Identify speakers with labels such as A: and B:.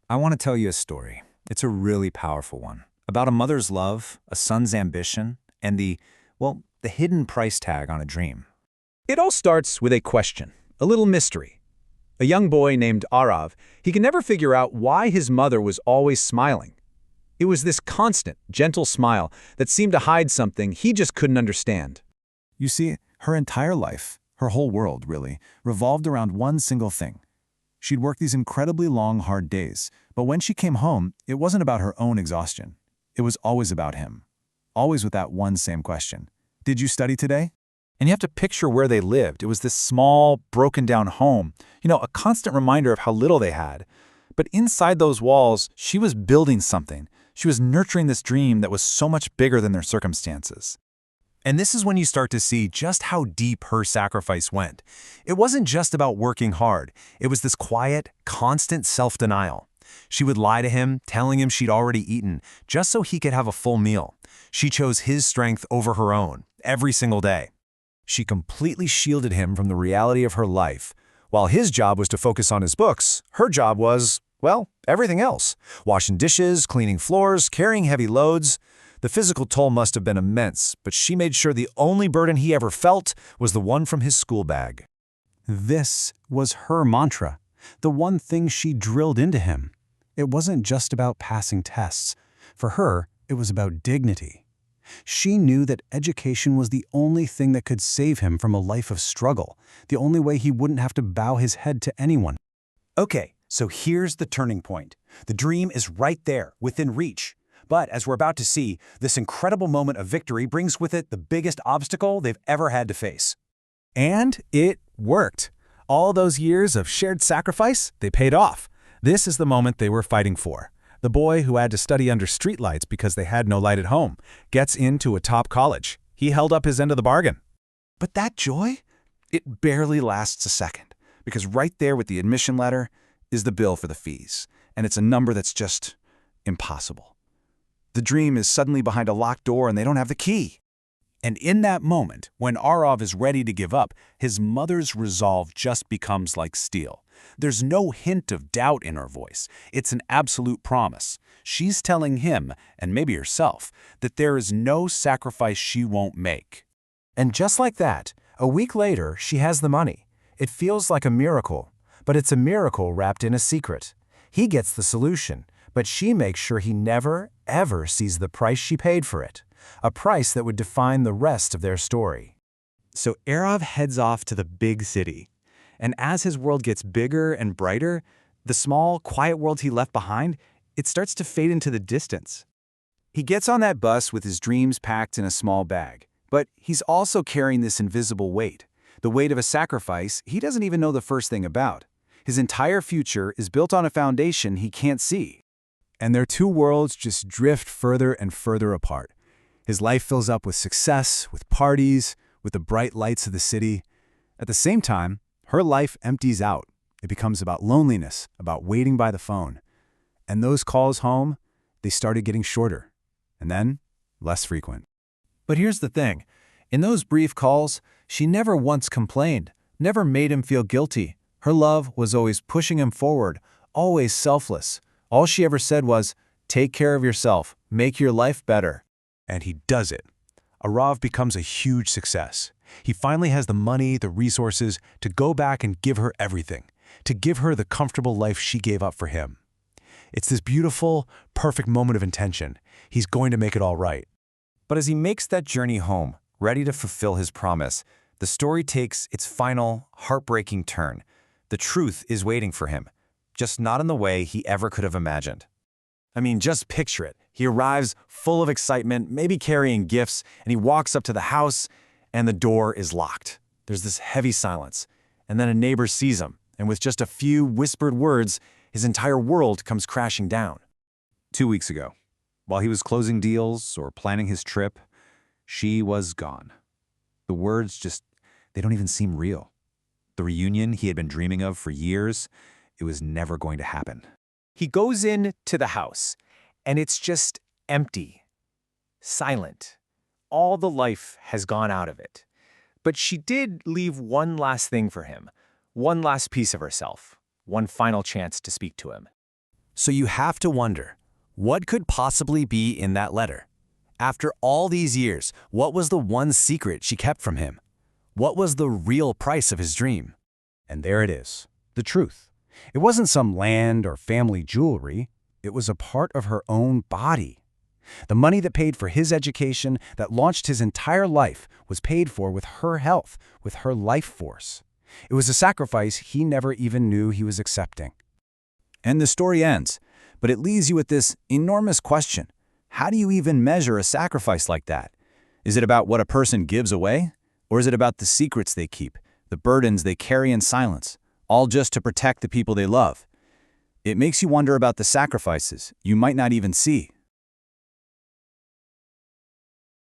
A: I want to tell you a story. It's a really powerful one about a mother's love, a son's ambition, and the hidden price tag on a dream.
B: It all starts with a question, a little mystery. A young boy named Arav, he can never figure out why his mother was always smiling. It was this constant, gentle smile that seemed to hide something he just couldn't understand.
C: You see, her entire life, her whole world, really, revolved around one single thing. She'd work these incredibly long, hard days, but when she came home, it wasn't about her own exhaustion. It was always about him. Always with that one same question. Did you study today?
D: And you have to picture where they lived. It was this small, broken-down home, a constant reminder of how little they had. But inside those walls, she was building something. She was nurturing this dream that was so much bigger than their circumstances. And this is when you start to see just how deep her sacrifice went. It wasn't just about working hard. It was this quiet, constant self-denial. She would lie to him, telling him she'd already eaten, just so he could have a full meal. She chose his strength over her own, every single day. She completely shielded him from the reality of her life. While his job was to focus on his books, her job was, well, everything else. Washing dishes, cleaning floors, carrying heavy loads. The physical toll must have been immense, but she made sure the only burden he ever felt was the one from his school bag.
C: This was her mantra, the one thing she drilled into him. It wasn't just about passing tests. For her, it was about dignity. She knew that education was the only thing that could save him from a life of struggle, the only way he wouldn't have to bow his head to anyone.
E: Okay, so here's the turning point. The dream is right there, within reach. But as we're about to see, this incredible moment of victory brings with it the biggest obstacle they've ever had to face.
D: And it worked. All those years of shared sacrifice, they paid off. This is the moment they were fighting for. The boy who had to study under streetlights because they had no light at home gets into a top college. He held up his end of the bargain.
E: But that joy? It barely lasts a second, because right there with the admission letter is the bill for the fees, and it's a number that's just impossible. The dream is suddenly behind a locked door and they don't have the key.
A: And in that moment, when Arav is ready to give up, his mother's resolve just becomes like steel. There's no hint of doubt in her voice. It's an absolute promise. She's telling him, and maybe herself, that there is no sacrifice she won't make.
E: And just like that, a week later, she has the money. It feels like a miracle, but it's a miracle wrapped in a secret. He gets the solution, but she makes sure he never, ever sees the price she paid for it, a price that would define the rest of their story.
F: So Arav heads off to the big city. And as his world gets bigger and brighter, the small, quiet world he left behind, it starts to fade into the distance.
E: He gets on that bus with his dreams packed in a small bag, but he's also carrying this invisible weight, the weight of a sacrifice he doesn't even know the first thing about. His entire future is built on a foundation he can't see.
C: And their two worlds just drift further and further apart. His life fills up with success, with parties, with the bright lights of the city. At the same time, her life empties out. It becomes about loneliness, about waiting by the phone. And those calls home, they started getting shorter, and then less frequent.
D: But here's the thing. In those brief calls, she never once complained, never made him feel guilty. Her love was always pushing him forward, always selfless. All she ever said was, take care of yourself, make your life better.
B: And he does it. Arav becomes a huge success. He finally has the money, the resources to go back and give her everything, to give her the comfortable life she gave up for him. It's this beautiful, perfect moment of intention. He's going to make it all right.
G: But as he makes that journey home, ready to fulfill his promise, the story takes its final, heartbreaking turn. The truth is waiting for him, just not in the way he ever could have imagined.
E: I mean, just picture it. He arrives full of excitement, maybe carrying gifts, and he walks up to the house, and the door is locked. There's this heavy silence, and then a neighbor sees him, and with just a few whispered words, his entire world comes crashing down.
A: 2 weeks ago, while he was closing deals or planning his trip, she was gone. The words they don't even seem real. The reunion he had been dreaming of for years, it was never going to happen.
H: He goes in to the house, and it's just empty, silent. All the life has gone out of it. But she did leave one last thing for him, one last piece of herself, one final chance to speak to him.
E: So you have to wonder, what could possibly be in that letter? After all these years, what was the one secret she kept from him? What was the real price of his dream?
C: And there it is, the truth. It wasn't some land or family jewelry. It was a part of her own body. The money that paid for his education, that launched his entire life, was paid for with her health, with her life force. It was a sacrifice he never even knew he was accepting.
D: And the story ends, but it leaves you with this enormous question. How do you even measure a sacrifice like that? Is it about what a person gives away? Or is it about the secrets they keep, the burdens they carry in silence, all just to protect the people they love? It makes you wonder about the sacrifices you might not even see.